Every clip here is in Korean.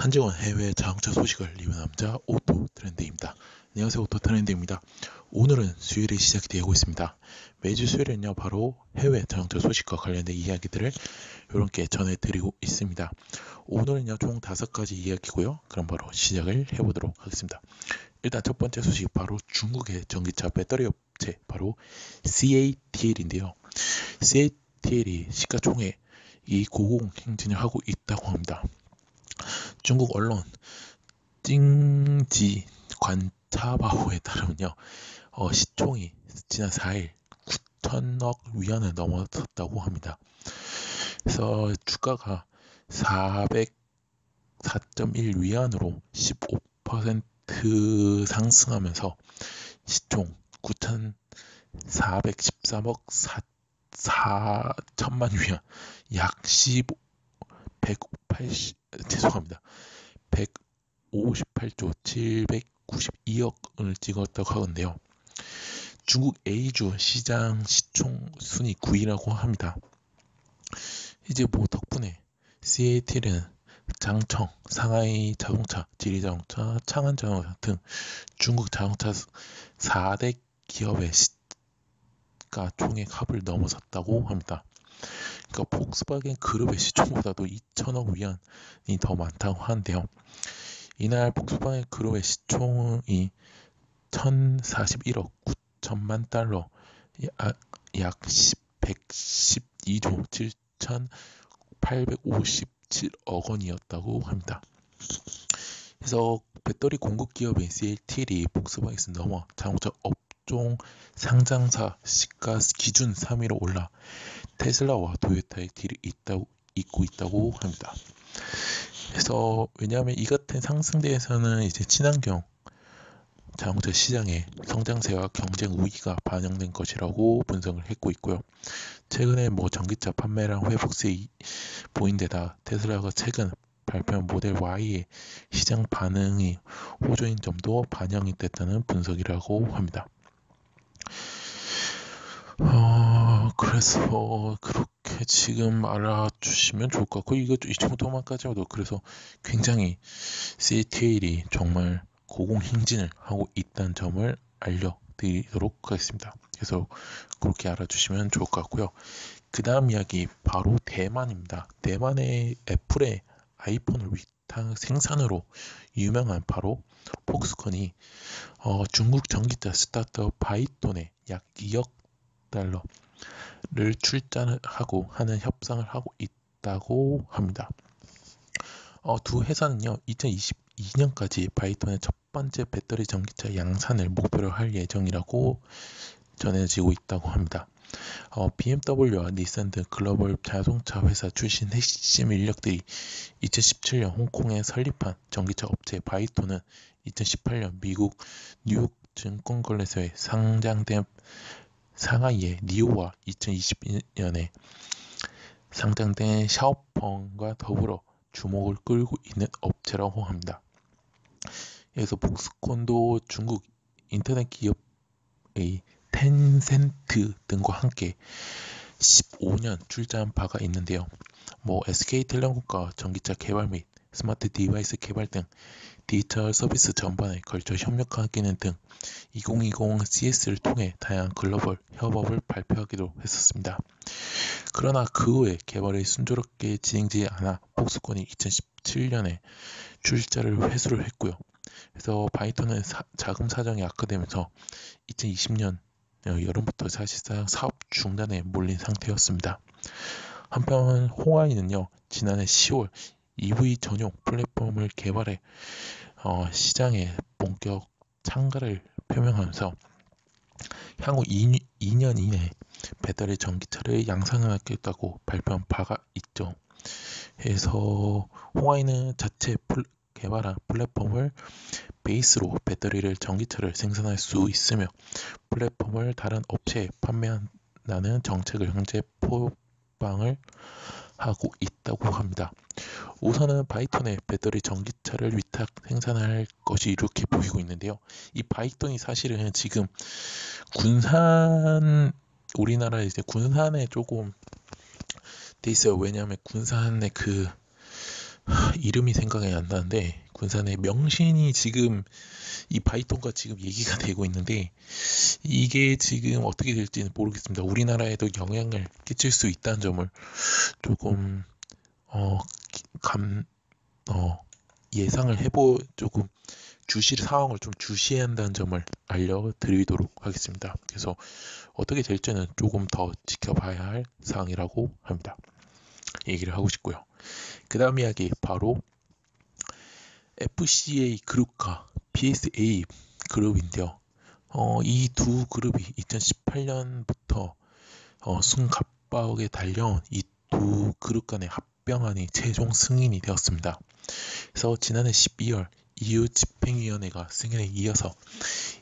한지원 해외 자동차 소식을 리뷰 남자 오토 트렌드입니다. 안녕하세요, 오토 트렌드입니다. 오늘은 수요일에 시작이 되고 있습니다. 매주 수요일은요 바로 해외 자동차 소식과 관련된 이야기들을 이렇게 전해드리고 있습니다. 오늘은요 총 5가지 이야기고요. 그럼 바로 시작을 해보도록 하겠습니다. 일단 첫 번째 소식 바로 중국의 전기차 배터리 업체 바로 CATL인데요. CATL이 시가총액 이 고공행진을 하고 있다고 합니다. 중국 언론 찡지 관차바오에 따르면요, 시총이 지난 4일 9천억 위안을 넘어섰다고 합니다. 그래서 주가가 404.1 위안으로 15% 상승하면서 시총 9,413억 4천만 위안, 약 158조 792억을 찍었다고 하는데요. 중국 A주 시장 시총 순위 9위라고 합니다. 이제 덕분에 CATL은 장청, 상하이 자동차, 지리자동차, 창안자동차 등 중국 자동차 4대 기업의 시가 총액 합을 넘어섰다고 합니다. 그러니까 폭스바겐 그룹의 시총보다도 2천억 위안이 더 많다고 하는데요. 이날 폭스바겐 그룹의 시총이 1,041억 9천만 달러, 약 112조 7,857억 원이었다고 합니다. 그래서 배터리 공급 기업인 CATL이 폭스바겐을 넘어 자동차 업종 상장사 시가 기준 3위로 올라 테슬라와 도요타의 뒤를 잇고 있다고 합니다. 그래서 왜냐하면 이 같은 상승대에서는 이제 친환경 자동차 시장의 성장세와 경쟁 우위가 반영된 것이라고 분석을 했고 있고요. 최근에 전기차 판매량 회복세 보인 데다 테슬라가 최근 발표한 모델 Y의 시장 반응이 호조인 점도 반영이 됐다는 분석이라고 합니다. 그래서 그렇게 지금 알아주시면 좋을 것 같고, 이 정도만까지 해도 그래서 굉장히 CATL이 정말 고공행진을 하고 있다는 점을 알려드리도록 하겠습니다. 그래서 그렇게 알아주시면 좋을 것 같고요. 그 다음 이야기 바로 대만입니다. 대만의 애플의 아이폰을 위탁 생산으로 유명한 바로 폭스콘이 중국 전기차 스타트업 바이톤에 약 2억 달러를 출자하고 하는 협상을 하고 있다고 합니다. 두 회사는요 2022년까지 바이톤의 첫 번째 배터리 전기차 양산을 목표로 할 예정이라고 전해지고 있다고 합니다. BMW와 닛산 등 글로벌 자동차 회사 출신 핵심 인력들이 2017년 홍콩에 설립한 전기차 업체 바이톤은 2018년 미국 뉴욕 증권거래소에 상장된 상하이의 니오와 2022년에 상장된 샤오펑과 더불어 주목을 끌고 있는 업체라고 합니다. 그래서 폭스콘도 중국 인터넷 기업의 텐센트 등과 함께 15년 출자한 바가 있는데요. SK텔레콤과 전기차 개발 및 스마트 디바이스 개발 등 디지털 서비스 전반에 걸쳐 협력하기는 등 2020 CS를 통해 다양한 글로벌 협업을 발표하기도 했었습니다. 그러나 그 후에 개발이 순조롭게 진행되지 않아 폭스콘이 2017년에 출자를 회수를 했고요. 그래서 바이톤은 자금 사정이 악화되면서 2020년 여름부터 사실상 사업 중단에 몰린 상태였습니다. 한편 홍하이는요 지난해 10월 EV 전용 플랫폼을 개발해 시장에 본격 참가를 표명하면서 향후 2년 이내 배터리 전기차를 양산하겠다고 발표한 바가 있죠. 그래서 홍하이는 자체 개발한 플랫폼을 베이스로 배터리를 전기차를 생산할 수 있으며 플랫폼을 다른 업체에 판매한다는 정책을 현재 포방을 하고 있다고 합니다. 우선은 바이톤의 배터리 전기차를 위탁 생산할 것이 이렇게 보이고 있는데요. 이 바이톤이 사실은 지금 우리나라에 이제 군산에 조금 돼 있어요. 왜냐하면 군산에 이름이 생각이 안 나는데 군산의 명신이 지금 이 바이톤과 지금 얘기가 되고 있는데 이게 지금 어떻게 될지는 모르겠습니다. 우리나라에도 영향을 끼칠 수 있다는 점을 조금 어, 감, 예상을 조금 상황을 좀 주시해야 한다는 점을 알려드리도록 하겠습니다. 그래서 어떻게 될지는 조금 더 지켜봐야 할 사항이라고 합니다. 얘기를 하고 싶고요. 그 다음 이야기 바로 FCA 그룹과 PSA 그룹인데요. 이 두 그룹이 2018년부터 숨가빠하게 달려온 이 두 그룹 간의 합병안이 최종 승인이 되었습니다. 그래서 지난해 12월 EU 집행위원회가 승인에 이어서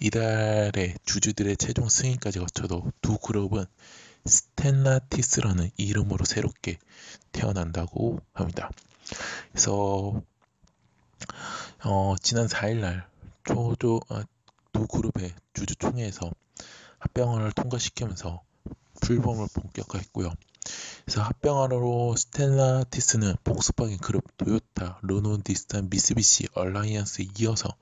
이달에 주주들의 최종 승인까지 거쳐도 두 그룹은 스텔라티스라는 이름으로 새롭게 태어난다고 합니다. 그래서 지난 4일날 두 그룹의 주주총회에서 합병안을 통과시키면서 출범을 본격화했고요. 그래서 합병안으로 스텔라티스는 폭스바겐 그룹, 토요타, 르노, 닛산, 미쓰비시, 얼라이언스에 이어서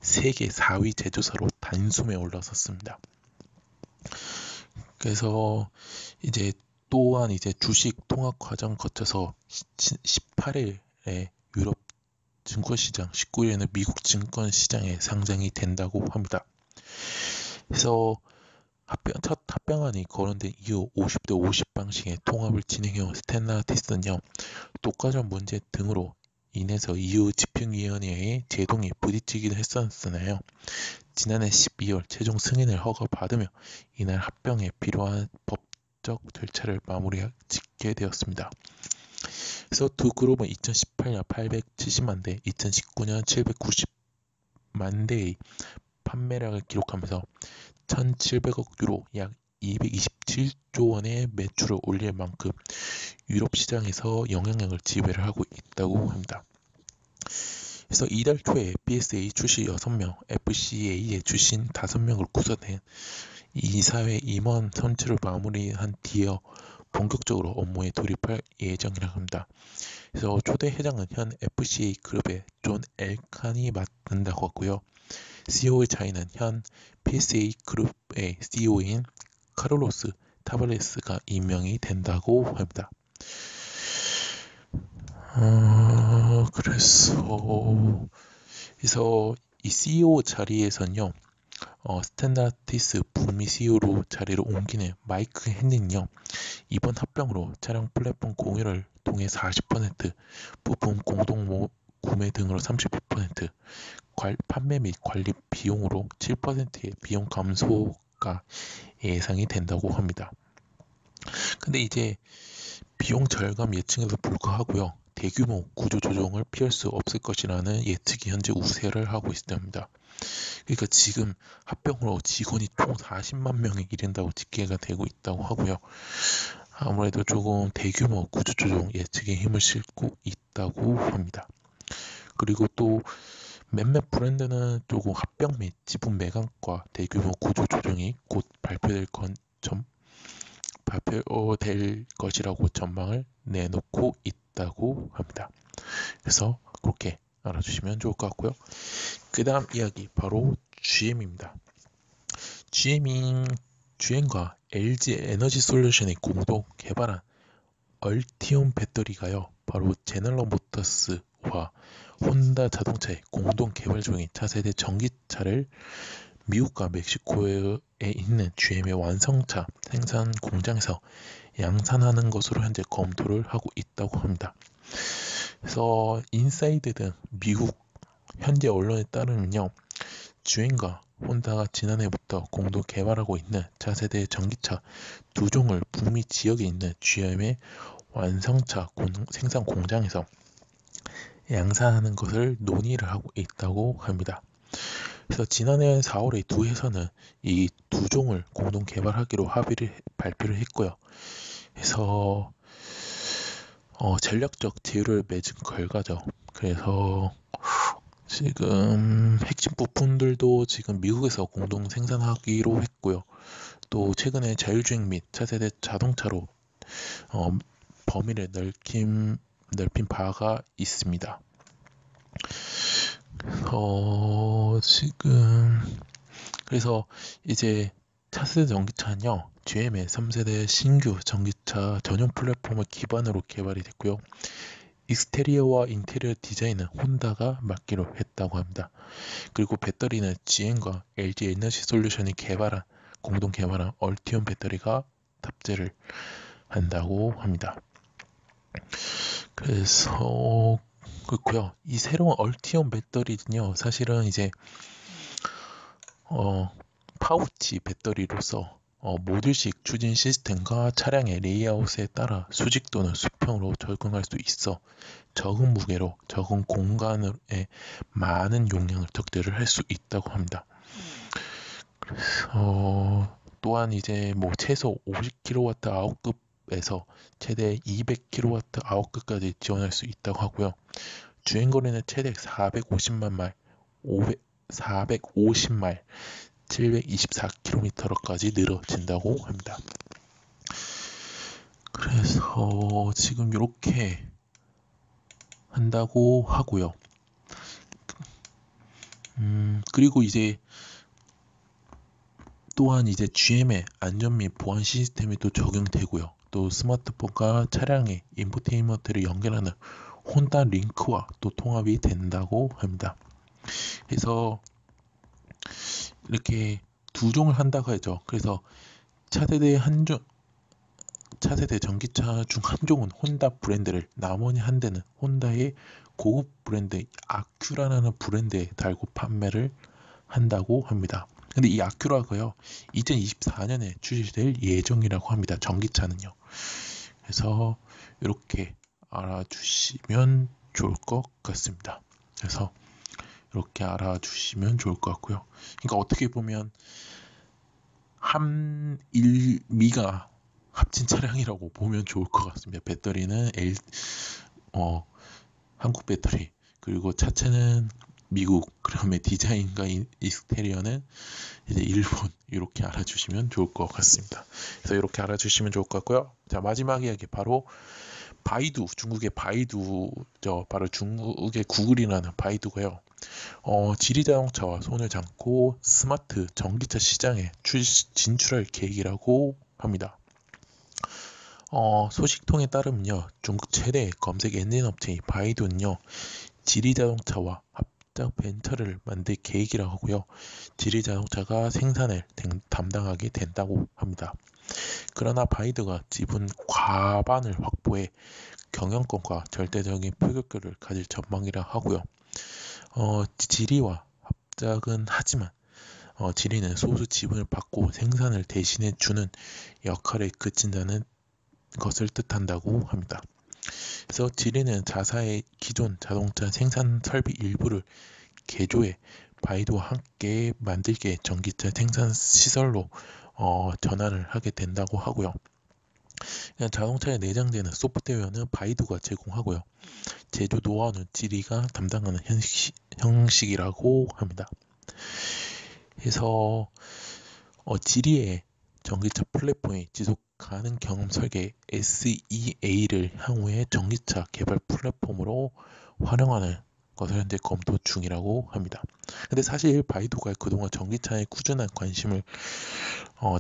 세계 4위 제조사로 단숨에 올라섰습니다. 그래서 이제 또한 이제 주식 통합 과정 거쳐서 18일에 유럽 증권시장, 19일에는 미국 증권시장에 상장이 된다고 합니다. 그래서 첫 합병안이 거론된 이후 50대 50 방식의 통합을 진행해온 스텔라티스는요, 독과점 문제 등으로 인해서 EU 집행위원회의 제동이 부딪히기도 했었잖아요. 지난해 12월 최종 승인을 허가받으며 이날 합병에 필요한 법적 절차를 마무리 짓게 되었습니다. 그래서 두 그룹은 2018년 870만 대, 2019년 790만 대의 판매량을 기록하면서 1,700억 유로 약 227조 원의 매출을 올릴 만큼 유럽 시장에서 영향력을 지배를 하고 있다고 합니다. 그래서 이달 초에 PSA 출시 6명, FCA의 출신 5명을 구성한 이사회 임원 선출을 마무리한 뒤에 본격적으로 업무에 돌입할 예정이라고 합니다. 그래서 초대 회장은 현 FCA 그룹의 존 엘칸이 맡는다고 하고요. CEO의 자리는 현 PSA 그룹의 CEO인 카를로스 타바레스가 임명이 된다고 합니다. 그래서 이 CEO 자리에선요, 스텔라티스 북미 CEO로 자리를 옮기는 마이크 헨리는요, 이번 합병으로 차량 플랫폼 공유를 통해 40%, 부품 공동 구매 등으로 39%, 판매 및 관리 비용으로 7%의 비용 감소가 예상이 된다고 합니다. 근데 이제 비용 절감 예측에도 불구하고요, 대규모 구조조정을 피할 수 없을 것이라는 예측이 현재 우세를 하고 있습니다. 그러니까 지금 합병으로 직원이 총 40만 명에 이른다고 집계가 되고 있다고 하고요. 아무래도 조금 대규모 구조조정 예측에 힘을 싣고 있다고 합니다. 그리고 또 몇몇 브랜드는 조금 합병 및 지분 매각과 대규모 구조조정이 곧 발표될 것이라고 전망을 내놓고 있다고 합니다. 그래서 그렇게 알아주시면 좋을 것 같고요. 그 다음 이야기 바로 GM입니다. GM과 LG 에너지 솔루션이 공동 개발한 얼티움 배터리가요, 바로 제너럴 모터스와 혼다 자동차의 공동 개발 중인 차세대 전기차를 미국과 멕시코에 있는 GM의 완성차 생산 공장에서 양산하는 것으로 현재 검토를 하고 있다고 합니다. 그래서 인사이드 등 미국 현재 언론에 따르면요, GM과 혼다가 지난해부터 공동 개발하고 있는 차세대 전기차 두 종을 북미 지역에 있는 GM의 완성차 생산 공장에서 양산하는 것을 논의를 하고 있다고 합니다. 그래서 지난해 4월에 두 회사는 이 두 종을 공동 개발하기로 발표를 했고요. 그래서 전략적 제휴를 맺은 결과죠. 그래서 지금 핵심 부품들도 지금 미국에서 공동 생산하기로 했고요. 또 최근에 자율주행 및 차세대 자동차로 범위를 넓힌 바가 있습니다. 그래서 이제 차세대 전기차는요, GM의 3세대 신규 전기차 전용 플랫폼을 기반으로 개발이 됐고요. 익스테리어와 인테리어 디자인은 혼다가 맡기로 했다고 합니다. 그리고 배터리는 GM과 LG 에너지 솔루션이 공동 개발한 얼티움 배터리가 탑재를 한다고 합니다. 그래서 그렇고요. 이 새로운 얼티움 배터리는요, 사실은 이제 파우치 배터리로서 모듈식 추진 시스템과 차량의 레이아웃에 따라 수직 또는 수평으로 적응할 수 있어 적은 무게로 적은 공간에 많은 용량을 적재를 할 수 있다고 합니다. 그래서 또한 이제 뭐 최소 50kW 아웃급에서 최대 200kW 아웃급까지 지원할 수 있다고 하고요. 주행거리는 최대 450마일, 724km까지 늘어진다고 합니다. 그래서 지금 이렇게 한다고 하고요. 그리고 이제 또한 이제 GM의 안전 및 보안 시스템이 또 적용되고요. 또 스마트폰과 차량의 인포테인먼트를 연결하는 혼다 링크와 또 통합이 된다고 합니다. 그래서 이렇게 두 종을 한다고 하죠. 그래서 차세대 전기차 중 한 종은 혼다 브랜드를, 나머지 한 대는 혼다의 고급 브랜드 아큐라라는 브랜드에 달고 판매를 한다고 합니다. 근데 이 아큐라가요, 2024년에 출시될 예정이라고 합니다. 전기차는요. 그래서 이렇게 알아주시면 좋을 것 같습니다. 그래서 이렇게 알아주시면 좋을 것 같고요. 그러니까 어떻게 보면 한일미가 합친 차량이라고 보면 좋을 것 같습니다. 배터리는 한국 배터리, 그리고 차체는 미국, 그다음에 디자인과 익스테리어는 이제 일본, 이렇게 알아주시면 좋을 것 같습니다. 그래서 이렇게 알아주시면 좋을 것 같고요. 자, 마지막 이야기 바로 바이두, 중국의 바이두, 바로 중국의 구글이라는 바이두가요. 지리자동차와 손을 잡고 스마트 전기차 시장에 진출할 계획이라고 합니다. 소식통에 따르면요, 중국 최대 검색 엔진 업체인 바이두는요, 지리자동차와 합작 벤처를 만들 계획이라고 하고요, 지리자동차가 생산을 담당하게 된다고 합니다. 그러나 바이두가 지분 과반을 확보해 경영권과 절대적인 표격권을 가질 전망이라 하고요. 지리와 합작은 하지만 지리는 소수 지분을 받고 생산을 대신해 주는 역할에 그친다는 것을 뜻한다고 합니다. 그래서 지리는 자사의 기존 자동차 생산 설비 일부를 개조해 바이두와 함께 만들게 전기차 생산 시설로 전환을 하게 된다고 하고요. 자동차에 내장되는 소프트웨어는 바이두가 제공하고요. 제조 노하우는 지리가 담당하는 형식이라고 합니다. 그래서 지리의 전기차 플랫폼이 지속 가능 경험 설계 SEA를 향후에 전기차 개발 플랫폼으로 활용하는 것을 현재 검토 중이라고 합니다. 근데 사실 바이두가 그동안 전기차에 꾸준한 관심을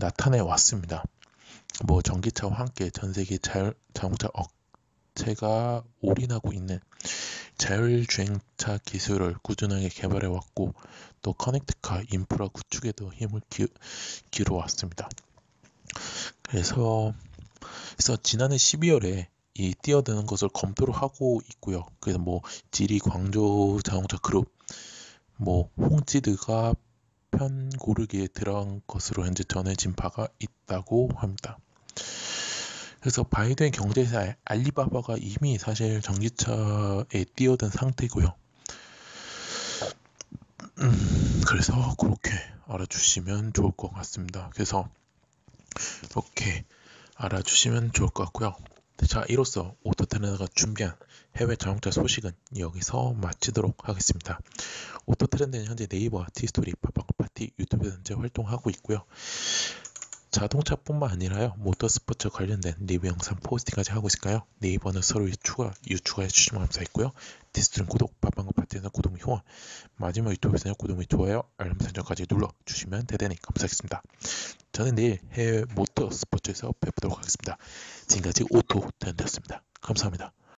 나타내 왔습니다. 뭐 전기차와 함께 전 세계 자동차 업체가 올인하고 있는 자율주행차 기술을 꾸준하게 개발해 왔고, 또 커넥트카 인프라 구축에도 힘을 기울여 왔습니다. 그래서 지난해 12월에 이 뛰어드는 것을 검토를 하고 있고요. 그래서 뭐 지리 광저우 자동차 그룹, 뭐 홍지드가 편 고르기에 들어간 것으로 현재 전해진 바가 있다고 합니다. 그래서 바이두의 경제사 알리바바가 이미 사실 전기차에 뛰어든 상태고요. 그래서 그렇게 알아주시면 좋을 것 같습니다. 그래서 이렇게 알아주시면 좋을 것 같고요. 자, 이로써 오토트렌드가 준비한 해외 자동차 소식은 여기서 마치도록 하겠습니다. 오토트렌드는 현재 네이버와 티스토리, 팟빵 파티, 유튜브에 현재 활동하고 있고요. 자동차뿐만 아니라요, 모터스포츠 관련된 리뷰 영상 포스팅까지 하고 있으니까요. 네이버는 서로 유추가해 주시면 감사했고요. 디스트는 구독, 밥방구 파티에서 구독 및 후원, 마지막 유튜브에서는 구독 및 좋아요, 알람 설정까지 눌러주시면 대단히 감사하겠습니다. 저는 내일 해외 모터스포츠에서 뵙도록 하겠습니다. 지금까지 오토 텐트였습니다. 감사합니다.